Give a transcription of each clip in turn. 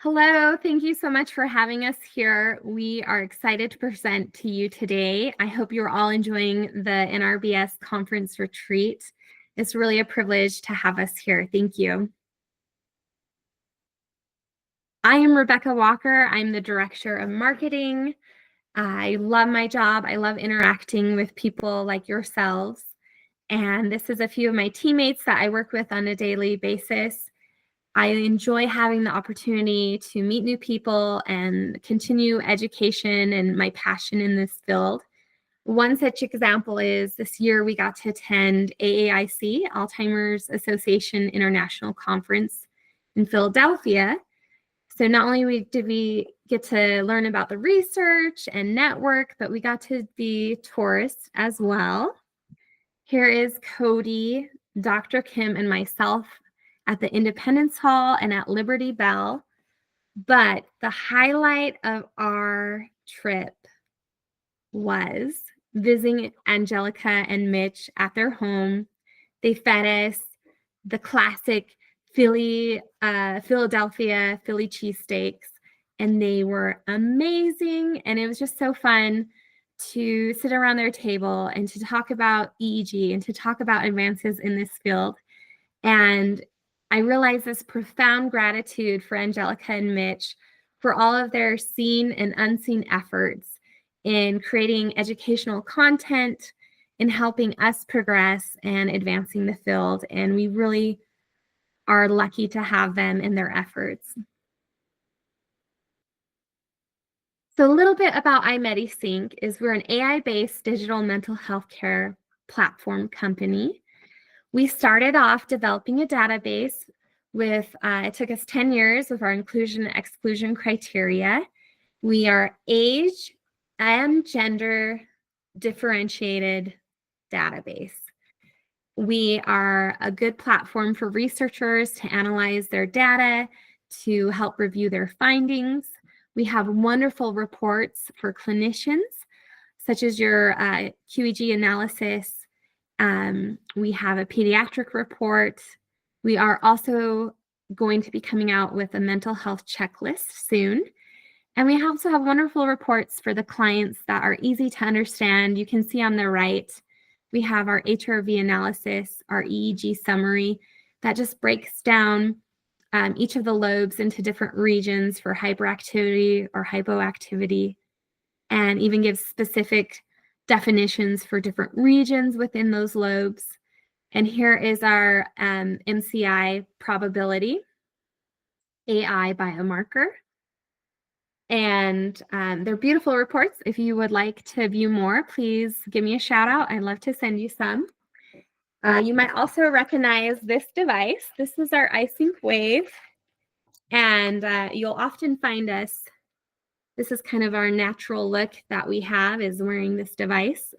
Hello, thank you so much for having us here. We are excited to present to you today. I hope you're all enjoying the NRBS conference retreat. It's really a privilege to have us here. Thank you. I am Rebecca Walker. I'm the Director of Marketing. I love my job. I love interacting with people like yourselves. And this is a few of my teammates that I work with on a daily basis. I enjoy having the opportunity to meet new people and continue education and my passion in this field. One such example is this year we got to attend AAIC, Alzheimer's Association International Conference in Philadelphia. So not only did we get to learn about the research and network, but we got to be tourists as well. Here is Cody, Dr. Kim, and myself at the Independence Hall and at Liberty Bell. But the highlight of our trip was visiting Angelica and Mitch at their home. They fed us the classic Philadelphia Philly cheesesteaks, and they were amazing. And it was just so fun to sit around their table and to talk about EEG and to talk about advances in this field. And I realized this profound gratitude for Angelica and Mitch for all of their seen and unseen efforts in creating educational content, in helping us progress and advancing the field. And we really are lucky to have them in their efforts. So a little bit about iMedisync is we're an AI-based digital mental health care platform company. We started off developing a database with, it took us 10 years with our inclusion and exclusion criteria. We are age and gender differentiated database. We are a good platform for researchers to analyze their data, to help review their findings. We have wonderful reports for clinicians, such as your QEEG analysis. We have a pediatric report. We are also going to be coming out with a mental health checklist soon. And we also have wonderful reports for the clients that are easy to understand. You can see on the right, we have our HRV analysis, our EEG summary that just breaks down each of the lobes into different regions for hyperactivity or hypoactivity, and even gives specific definitions for different regions within those lobes. And here is our MCI probability AI biomarker. And they're beautiful reports. If you would like to view more, please give me a shout out. I'd love to send you some. You might also recognize this device. This is our iSync Wave. And you'll often find us, this is kind of our natural look that we have, is wearing this device.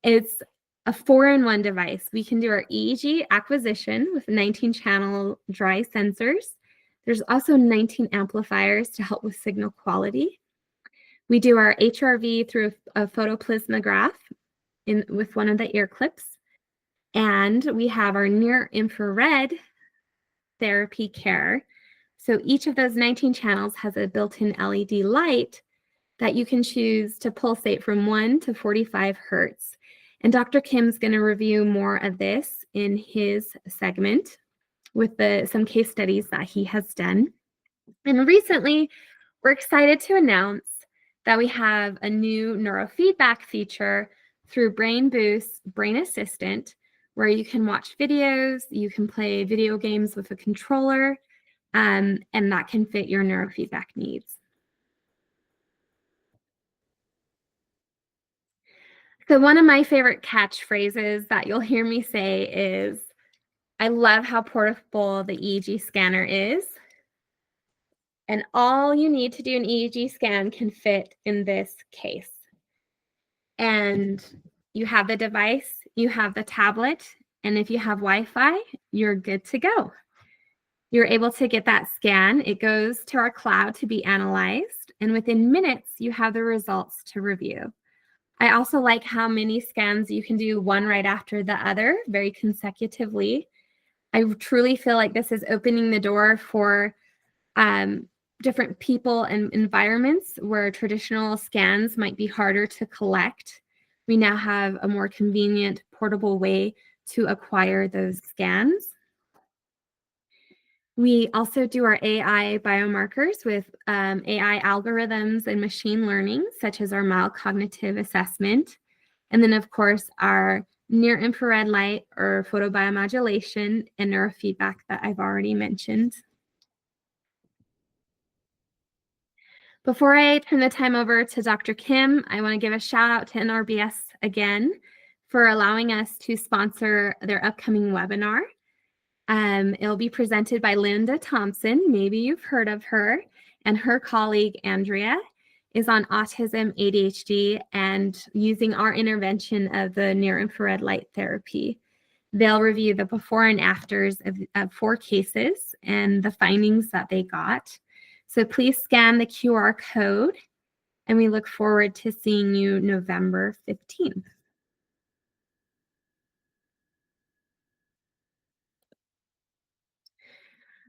It's a 4-in-1 device. We can do our EEG acquisition with 19-channel dry sensors. There's also 19 amplifiers to help with signal quality. We do our HRV through a photoplasmograph with one of the ear clips. And we have our near infrared therapy care. So each of those 19 channels has a built-in LED light that you can choose to pulsate from 1 to 45 hertz. And Dr. Kim's going to review more of this in his segment with some case studies that he has done. And recently, we're excited to announce that we have a new neurofeedback feature through Brain Boost Brain Assistant, where you can watch videos, you can play video games with a controller, and that can fit your neurofeedback needs. So one of my favorite catchphrases that you'll hear me say is, I love how portable the EEG scanner is. And all you need to do an EEG scan can fit in this case. And you have the device, you have the tablet, and if you have Wi-Fi, you're good to go. You're able to get that scan. It goes to our cloud to be analyzed, and within minutes, you have the results to review. I also like how many scans you can do one right after the other, very consecutively. I truly feel like this is opening the door for different people and environments where traditional scans might be harder to collect. We now have a more convenient, portable way to acquire those scans. We also do our AI biomarkers with AI algorithms and machine learning, such as our mild cognitive assessment. And then, of course, our near infrared light or photobiomodulation and neurofeedback that I've already mentioned. Before I turn the time over to Dr. Kim, I want to give a shout out to NRBS again for allowing us to sponsor their upcoming webinar. It'll be presented by Linda Thompson. Maybe you've heard of her. And her colleague, Andrea, is on autism, ADHD, and using our intervention of the near-infrared light therapy. They'll review the before and afters of 4 cases and the findings that they got. So please scan the QR code, and we look forward to seeing you November 15th.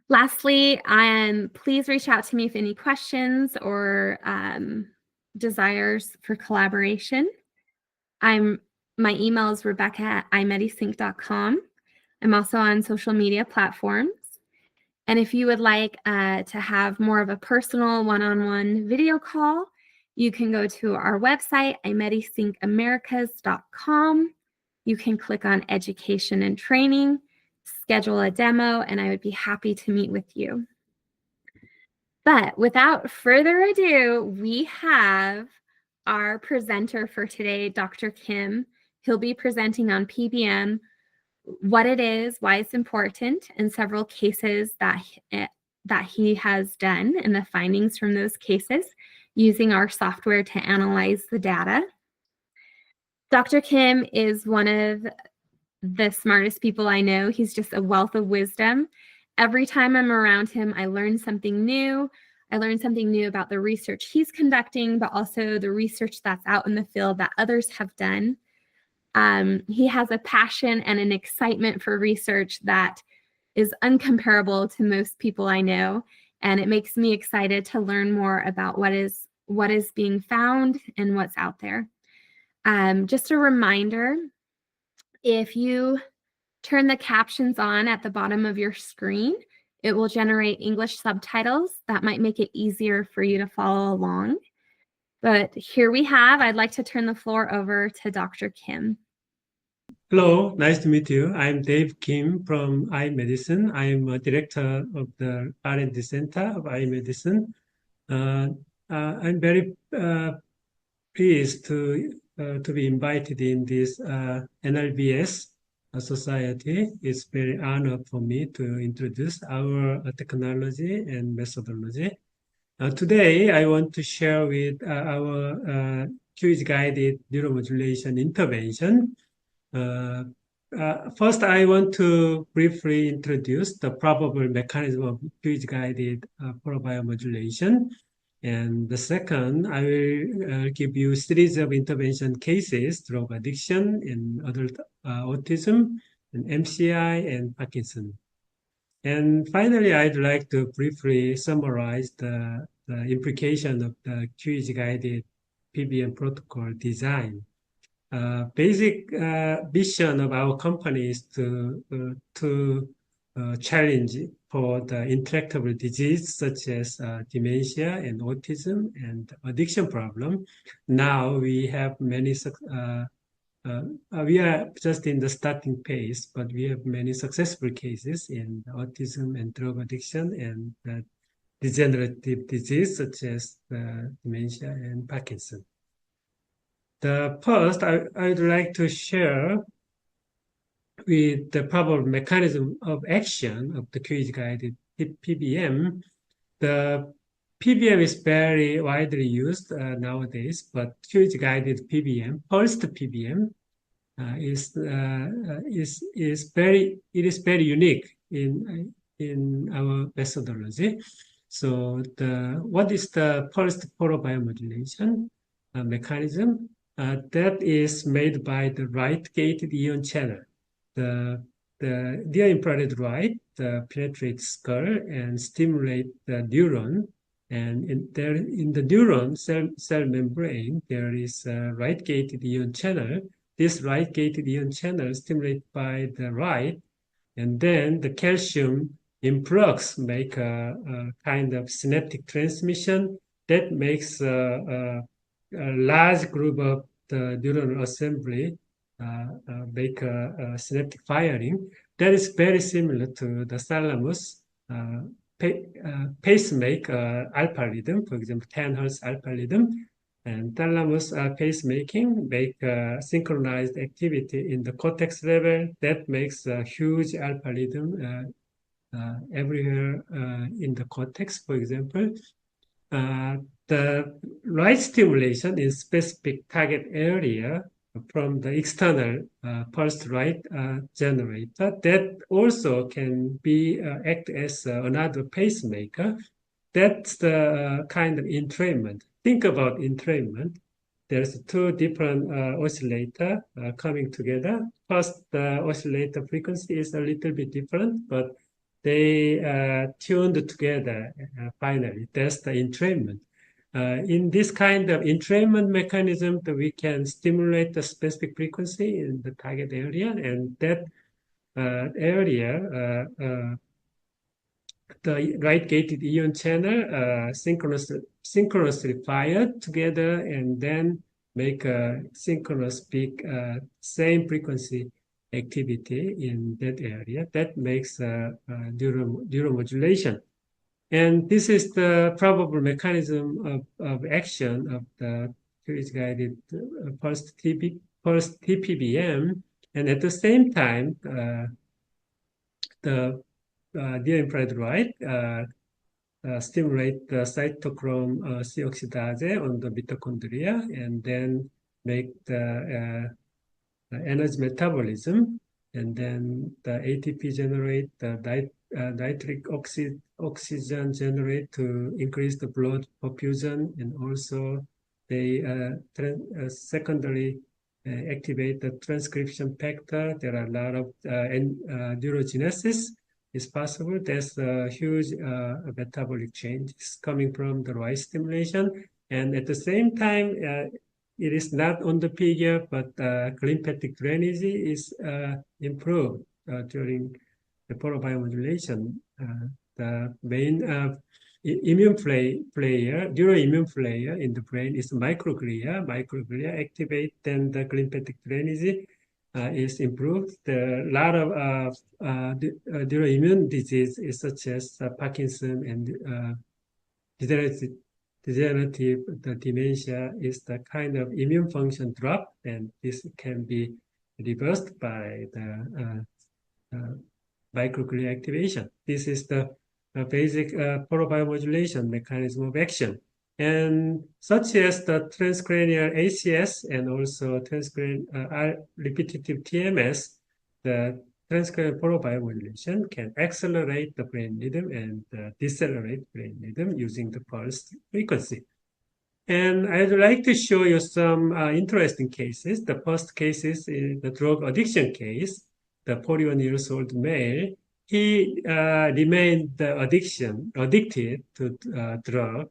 Lastly, please reach out to me if any questions or desires for collaboration. My email is rebecca@imedisync.com. I'm also on social media platforms. And if you would like to have more of a personal one-on-one video call, you can go to our website, imedisyncamericas.com. You can click on education and training, schedule a demo, and I would be happy to meet with you. But without further ado, we have our presenter for today, Dr. Kim. He'll be presenting on PBM, what it is, why it's important, and several cases that he has done and the findings from those cases using our software to analyze the data. Dr. Kim is one of the smartest people I know. He's just a wealth of wisdom. Every time I'm around him, I learn something new. I learn something new about the research he's conducting, but also the research that's out in the field that others have done. He has a passion and an excitement for research that is uncomparable to most people I know, and it makes me excited to learn more about what is being found and what's out there. Just a reminder, if you turn the captions on at the bottom of your screen, it will generate English subtitles that might make it easier for you to follow along. But here we have, I'd like to turn the floor over to Dr. Kim. Hello, nice to meet you. I'm Dave Kim from iMedicine. I'm a director of the R&D Center of iMedicine. I'm very pleased to be invited in this NRBS society. It's very honor for me to introduce our technology and methodology. Today, I want to share with our QH-guided neuromodulation intervention. First, I want to briefly introduce the probable mechanism of QH-guided photobiomodulation. And the second, I will give you a series of intervention cases, drug addiction and adult autism, and MCI and Parkinson. And finally, I'd like to briefly summarize the implication of the QH-guided PBM protocol design. Basic mission of our company is to challenge for the intractable disease such as dementia and autism and addiction problem. Now we have many, we are just in the starting phase, but we have many successful cases in autism and drug addiction and degenerative disease such as dementia and Parkinson. The first, I'd like to share with the probable mechanism of action of the QH-guided PBM. The PBM is very widely used nowadays, but QH-guided PBM, pulsed PBM, is very unique in our methodology. So what is the pulsed photobiomodulation mechanism? That is made by the right-gated ion channel. The the near infrared light penetrates skull and stimulate the neuron. And in the neuron cell membrane, there is a light-gated ion channel. This light-gated ion channel stimulated by the light, and then the calcium influx make a kind of synaptic transmission that makes a large group of the neuronal assembly make a synaptic firing. That is very similar to the thalamus pacemaker alpha rhythm, for example, 10 hertz alpha rhythm. And thalamus pacemaking make synchronized activity in the cortex level that makes a huge alpha rhythm everywhere in the cortex, for example. The light stimulation in specific target area from the external pulsed light generator that also can be act as another pacemaker. That's the kind of entrainment. Think about entrainment. There's two different oscillator coming together. First, the oscillator frequency is a little bit different, but they tuned together finally. That's the entrainment. In this kind of entrainment mechanism, that we can stimulate the specific frequency in the target area, and that area, the light-gated ion channel synchronously fired together and then make a synchronous peak, same frequency activity in that area. That makes neuromodulation. And this is the probable mechanism of action of the pulse-guided pulse TPBM. And at the same time, the near infrared light stimulate the cytochrome C oxidase on the mitochondria and then make the energy metabolism, and then the ATP generate the nitric oxygen generate to increase the blood perfusion, and also they secondary activate the transcription factor. There are a lot of neurogenesis is possible. There's a huge metabolic changes coming from the light stimulation, and at the same time, it is not on the figure, but lymphatic drainage is improved during the photobiomodulation. The main neuroimmune player in the brain is microglia. Microglia activate, then the lymphatic drainage is improved. There are a lot of neuroimmune disease such as Parkinson and degenerative dementia is the kind of immune function drop, and this can be reversed by the microglia activation. This is the basic photobiomodulation mechanism of action. And such as the transcranial ACS and also repetitive TMS, the transcranial photobiomodulation can accelerate the brain rhythm and decelerate brain rhythm using the pulse frequency. And I'd like to show you some interesting cases. The first case is the drug addiction case. The 41-year-old male, he remained addicted to drug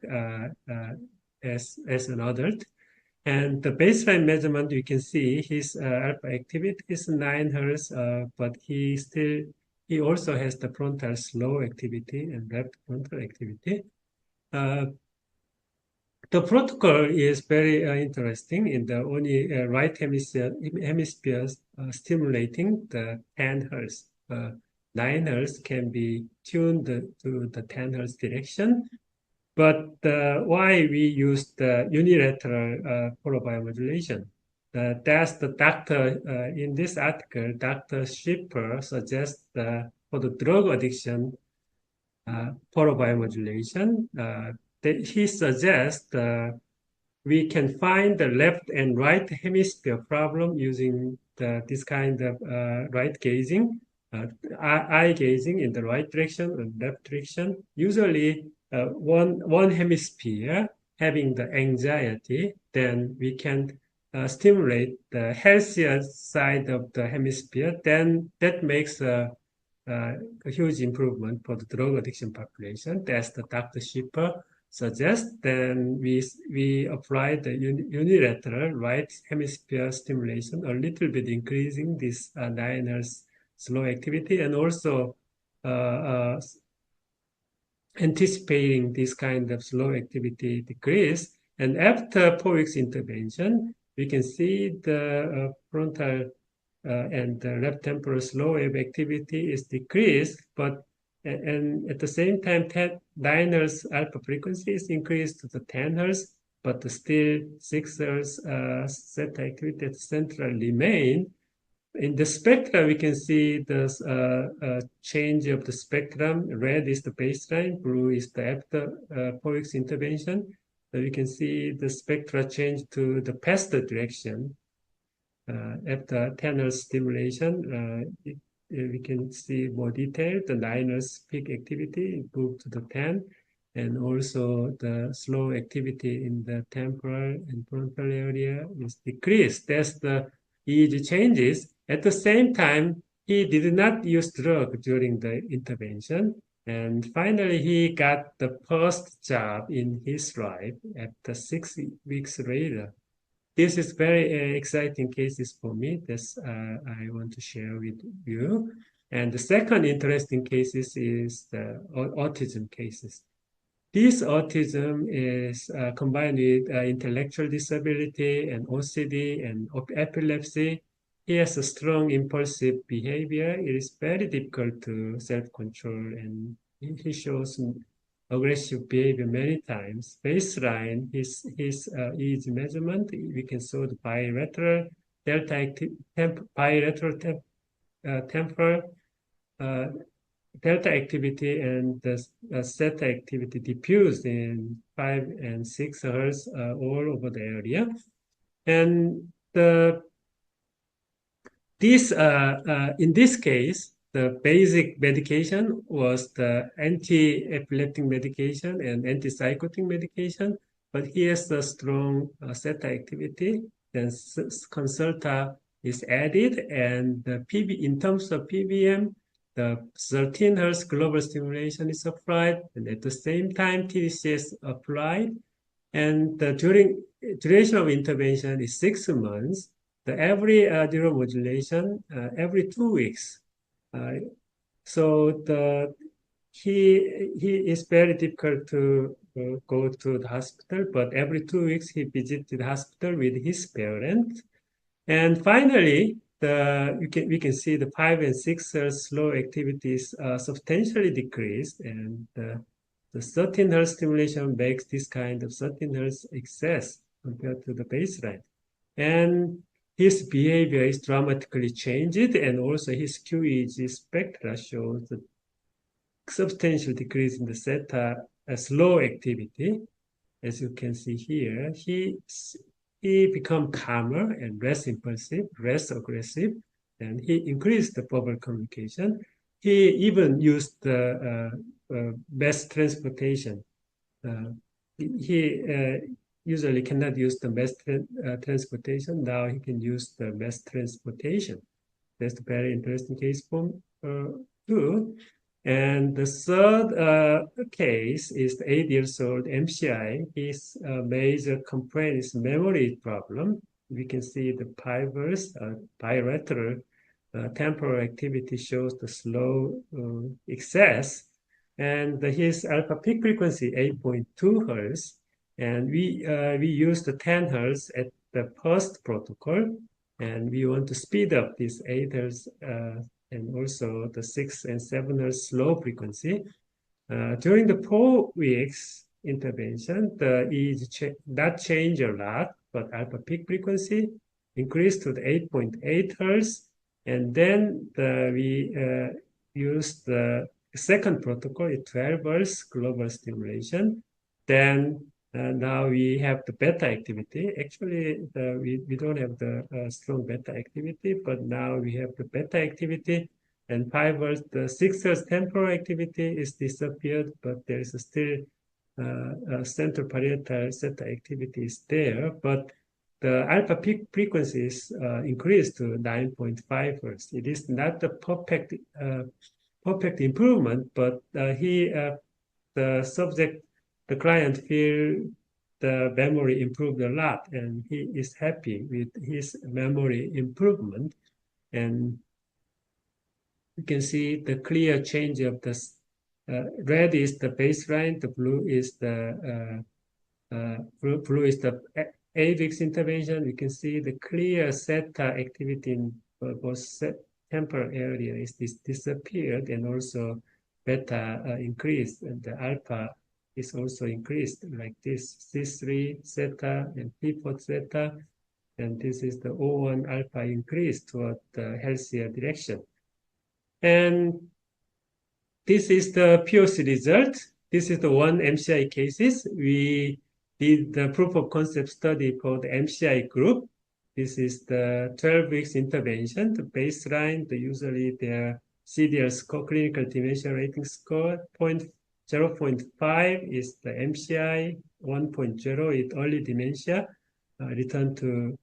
as an adult. And the baseline measurement, you can see his alpha activity is 9 Hz, but he also has the frontal slow activity and left frontal activity. The protocol is very interesting in the only right hemisphere stimulating the 10 Hz. 9 Hz can be tuned to the 10 Hz direction. But why we use the unilateral photobiomodulation? That's the doctor, in this article, Dr. Schiffer suggests for the drug addiction photobiomodulation, he suggests we can find the left and right hemisphere problem using this kind of right gazing, eye gazing in the right direction and left direction. Usually, one hemisphere having the anxiety, then we can stimulate the healthier side of the hemisphere, then that makes a huge improvement for the drug addiction population. That's the Dr. Schipper suggests. Then we apply the unilateral right hemisphere stimulation, a little bit increasing this Diner's slow activity, and also anticipating this kind of slow activity decrease. And after 4 weeks intervention, we can see the frontal and the left temporal slow wave activity is decreased, but and at the same time, Diner's alpha frequency is increased to the 10 hertz, but still 6 hertz theta activity at the central remain. In the spectra, we can see the change of the spectrum. Red is the baseline, blue is the after 4 weeks intervention. So we can see the spectra change to the faster direction. After 10 hertz stimulation, we can see more detail. The 9 hertz peak activity moved to the 10, and also the slow activity in the temporal and frontal area is decreased. That's the EEG changes. At the same time, he did not use drug during the intervention. And finally, he got the first job in his life after 6 weeks later. This is very exciting cases for me. This I want to share with you. And the second interesting cases is the autism cases. This autism is combined with intellectual disability and OCD and epilepsy. He has a strong impulsive behavior. It is very difficult to self-control, and he shows aggressive behavior many times. Baseline, his EEG measurement, we can show the bilateral temporal delta activity and the theta activity diffused in 5 and 6 hertz all over the area. And in this case, the basic medication was the anti-epileptic medication and antipsychotic medication, but he has a strong theta activity. Then Consulta is added, and in terms of PBM, the 13 hertz global stimulation is applied, and at the same time, TDCS applied. And the duration of intervention is 6 months. The every neuromodulation every 2 weeks. So he is very difficult to go to the hospital, but every 2 weeks he visited the hospital with his parents. And finally, we can see the 5 and 6 hertz slow activities substantially decreased, and the 13 hertz stimulation makes this kind of 13 hertz excess compared to the baseline. And his behavior is dramatically changed, and also his QEEG spectra shows the substantial decrease in the theta slow activity. As you can see here, he become calmer and less impulsive, less aggressive, and he increased the verbal communication. He even used the mass transportation. He usually cannot use the mass transportation. Now he can use the mass transportation. That's a very interesting case for too. And the third case is the 8 years old MCI. His major complaint is memory problem. We can see the pivots, bilateral temporal activity shows the slow excess. And his alpha peak frequency 8.2 hertz. And we use the 10 hertz at the first protocol. And we want to speed up this 8 hertz and also the 6 and 7 hertz slow frequency. During the 4 weeks intervention, the EEG not change a lot, but alpha peak frequency increased to the 8.8 hertz. And then we used the second protocol, 12 hertz global stimulation. Then now we have the beta activity. Actually, we don't have the strong beta activity, but now we have the beta activity. And 5 hertz, the 6 hertz temporal activity is disappeared, but there is still central parietal theta activity is there. But the alpha peak frequencies increased to 9.5 hertz. It is not the perfect improvement, but the subject, the client feel the memory improved a lot, and he is happy with his memory improvement. And you can see the clear change of the red is the baseline, the blue is the blue is the 8 weeks intervention. We can see the clear theta activity in both temporal area is disappeared, and also beta increased, and the alpha is also increased like this, C3 theta and P4 theta, and this is the O1 alpha increase toward the healthier direction. And this is the POC result. This is the one MCI cases. We did the proof of concept study for the MCI group. This is the 12 weeks intervention. The baseline, usually their CDR score, clinical dementia rating score, 0.5 is the MCI, 1.0 is early dementia, return to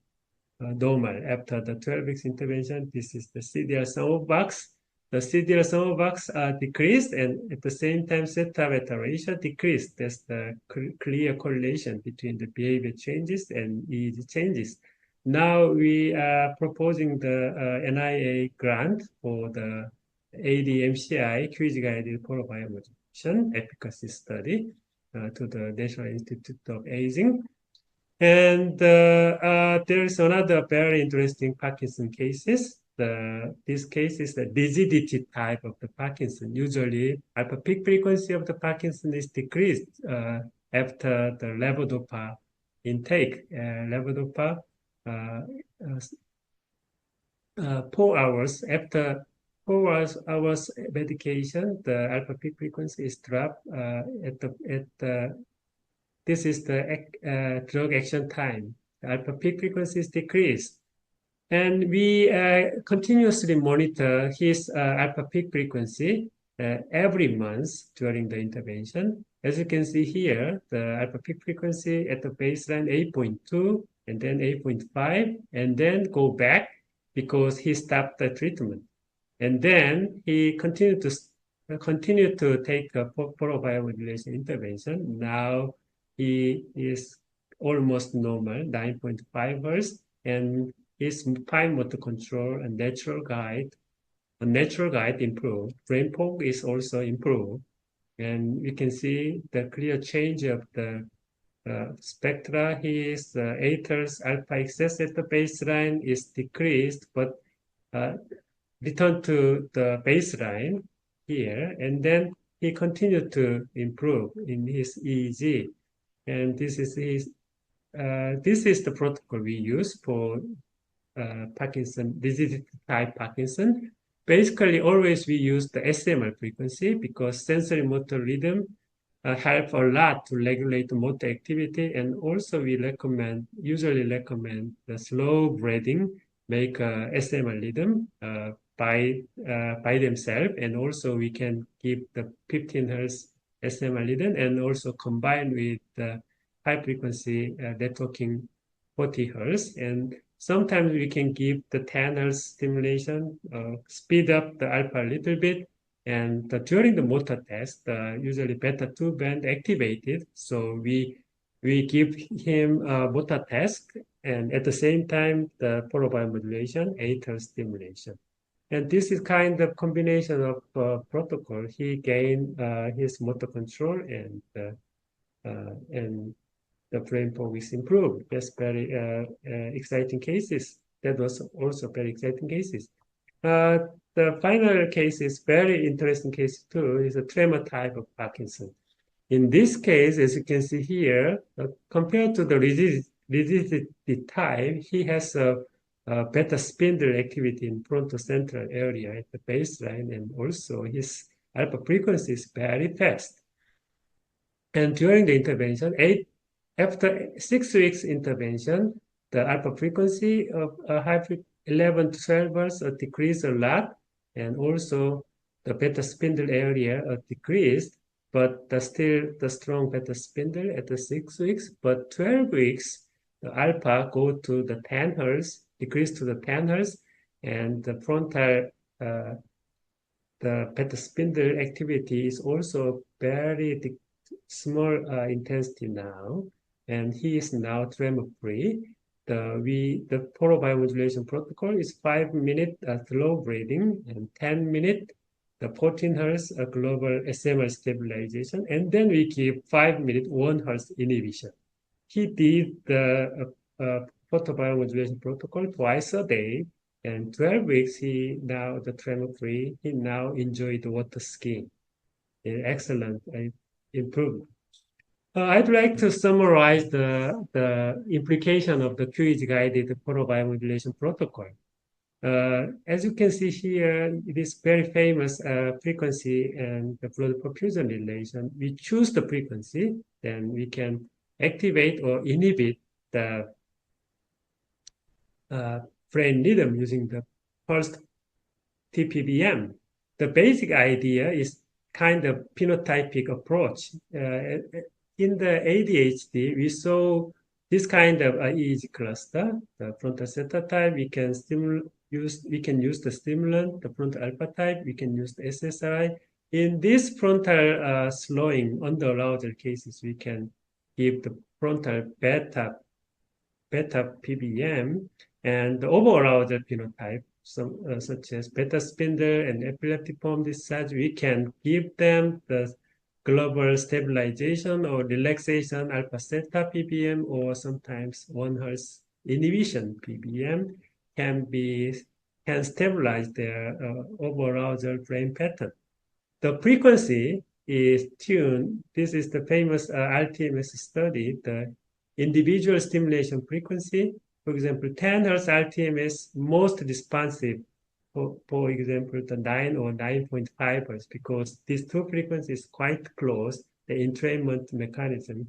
normal after the 12 weeks intervention. This is the CDR sum of box. The CDR sum of box decreased, and at the same time, theta beta ratio decreased. That's the clear correlation between the behavior changes and EEG changes. Now we are proposing the NIA grant for the ADMCI quiz-guided neurobiomodulation efficacy study to the National Institute of Aging. And there is another very interesting Parkinson cases. This case is the rigidity type of the Parkinson. Usually, alpha peak frequency of the Parkinson is decreased after the levodopa intake. Levodopa, 4 hours after 4 hours medication, the alpha peak frequency is dropped this is the drug action time. The alpha peak frequency is decreased. And we continuously monitor his alpha peak frequency every month during the intervention. As you can see here, the alpha peak frequency at the baseline 8.2 and then 8.5, and then go back because he stopped the treatment. And then he continued to take a photobiomodulation intervention. Now he is almost normal, 9.5 hertz, and his fine motor control and natural guide improved. Brain fog is also improved, and we can see the clear change of the spectra. His 8 hertz alpha excess at the baseline is decreased, but returned to the baseline here, and then he continued to improve in his EEG. And this is the protocol we use for Parkinson, rigidity type Parkinson. Basically, always we use the SMR frequency because sensory motor rhythm help a lot to regulate the motor activity. And also we usually recommend the slow breathing, make a SMR rhythm by themselves. And also we can give the 15 hertz SMR rhythm and also combine with the high frequency networking 40 hertz. And sometimes we can give the 10 hertz stimulation, speed up the alpha a little bit. And during the motor test, usually beta 2 band activated. So we give him a motor test, and at the same time, the photobiomodulation, 8 hertz stimulation. And this is kind of combination of protocol. He gained his motor control, and the brain fog is improved. That's very exciting cases. That was also very exciting cases. The final case is very interesting case too. Is a tremor type of Parkinson. In this case, as you can see here, compared to the rigidity type, he has a beta spindle activity in frontocentral area at the baseline, and also his alpha frequency is very fast. And during the intervention, after 6 weeks intervention, the alpha frequency of 11 to 12 hertz decreased a lot, and also the beta spindle area decreased, but still the strong beta spindle at the 6 weeks. But 12 weeks, the alpha go to the 10 hertz, decrease to the 10 hertz, and the frontal the beta spindle activity is also very small intensity now, and he is now tremor free. The photobiomodulation protocol is 5 minute slow breathing and 10 minute the 14 hertz global SMR stabilization, and then we give 5 minute 1 hertz inhibition. He did the photobiomodulation protocol twice a day, and 12 weeks, he now the tremor free. He now enjoyed water skiing. Excellent improvement. I'd like to summarize the implication of the QEEG-guided photobiomodulation protocol. As you can see here, it is very famous frequency and the blood perfusion relation. We choose the frequency, then we can activate or inhibit the brain rhythm using the first TPBM. The basic idea is kind of phenotypic approach. In the ADHD, we saw this kind of EEG cluster, the frontal theta type. We can use the stimulant, the frontal alpha type. We can use the SSRI. In this frontal slowing under arousal cases, we can give the frontal beta PBM and the over-arousal phenotype, such as beta spindle and epileptiform discharge. We can give them the global stabilization or relaxation alpha theta PBM, or sometimes 1 hertz inhibition PBM can stabilize their over-arousal brain pattern. The frequency is tuned. This is the famous RTMS study, the individual stimulation frequency. For example, 10 hertz RTMS most responsive, for example, the 9 or 9.5 hertz, because these two frequencies quite close. The entrainment mechanism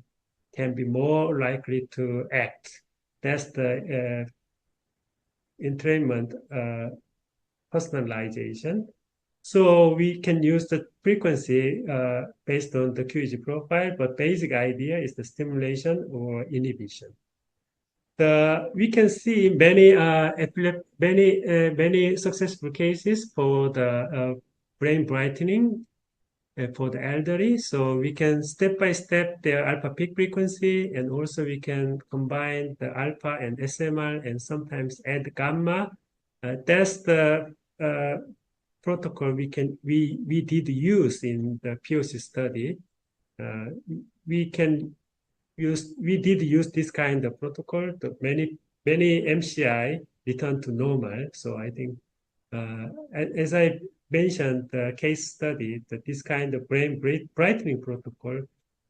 can be more likely to act. That's the entrainment personalization. So we can use the frequency based on the QEEG profile, but basic idea is the stimulation or inhibition. We can see many successful cases for the brain brightening for the elderly. So we can step by step their alpha peak frequency, and also we can combine the alpha and SMR, and sometimes add gamma. That's the protocol we did use in the POC study. We did use this kind of protocol. Many MCI return to normal. So I think, as I mentioned, the case study, that this kind of brain brightening protocol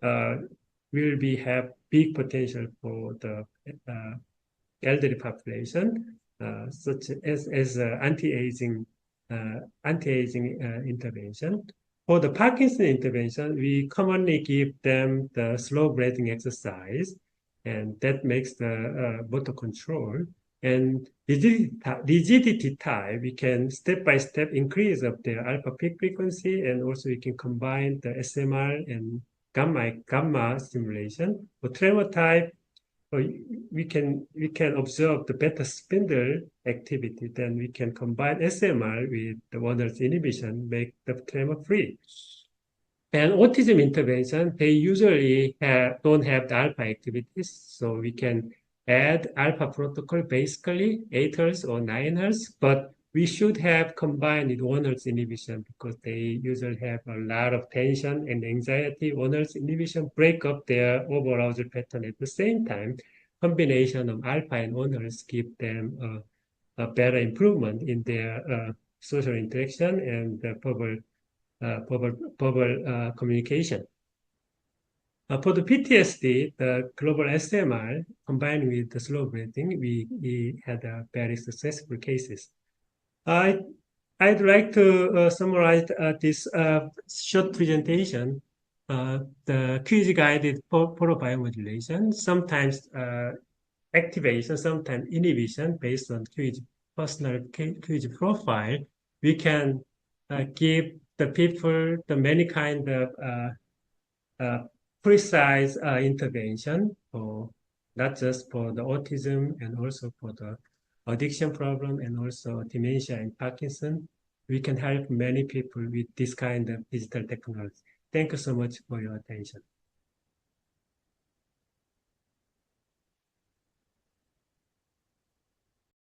will have big potential for the elderly population, such as anti-aging intervention. For the Parkinson intervention, we commonly give them the slow breathing exercise, and that makes the motor control. And rigidity type, we can step-by-step increase of their alpha peak frequency, and also we can combine the SMR and gamma stimulation. For tremor type, we can observe the beta spindle activity. Then we can combine SMR with the 1 hertz inhibition, make the tremor free. And autism intervention, they usually don't have the alpha activities, so we can add alpha protocol, basically 8 hertz or 9 hertz, but we should have combined with 1 hertz inhibition, because they usually have a lot of tension and anxiety. 1 hertz inhibition break up their over-arousal pattern. At the same time, combination of alpha and 1 hertz give them a better improvement in their social interaction and verbal communication. For the PTSD, the global SMR combined with the slow breathing, we had very successful cases. I'd like to summarize this short presentation. The QEEG-guided photobiomodulation, sometimes activation, sometimes inhibition based on personal QEEG profile. We can give the people the many kind of precise intervention. not just for the autism and also for the addiction problem and also dementia and Parkinson. We can help many people with this kind of digital technology. Thank you so much for your attention.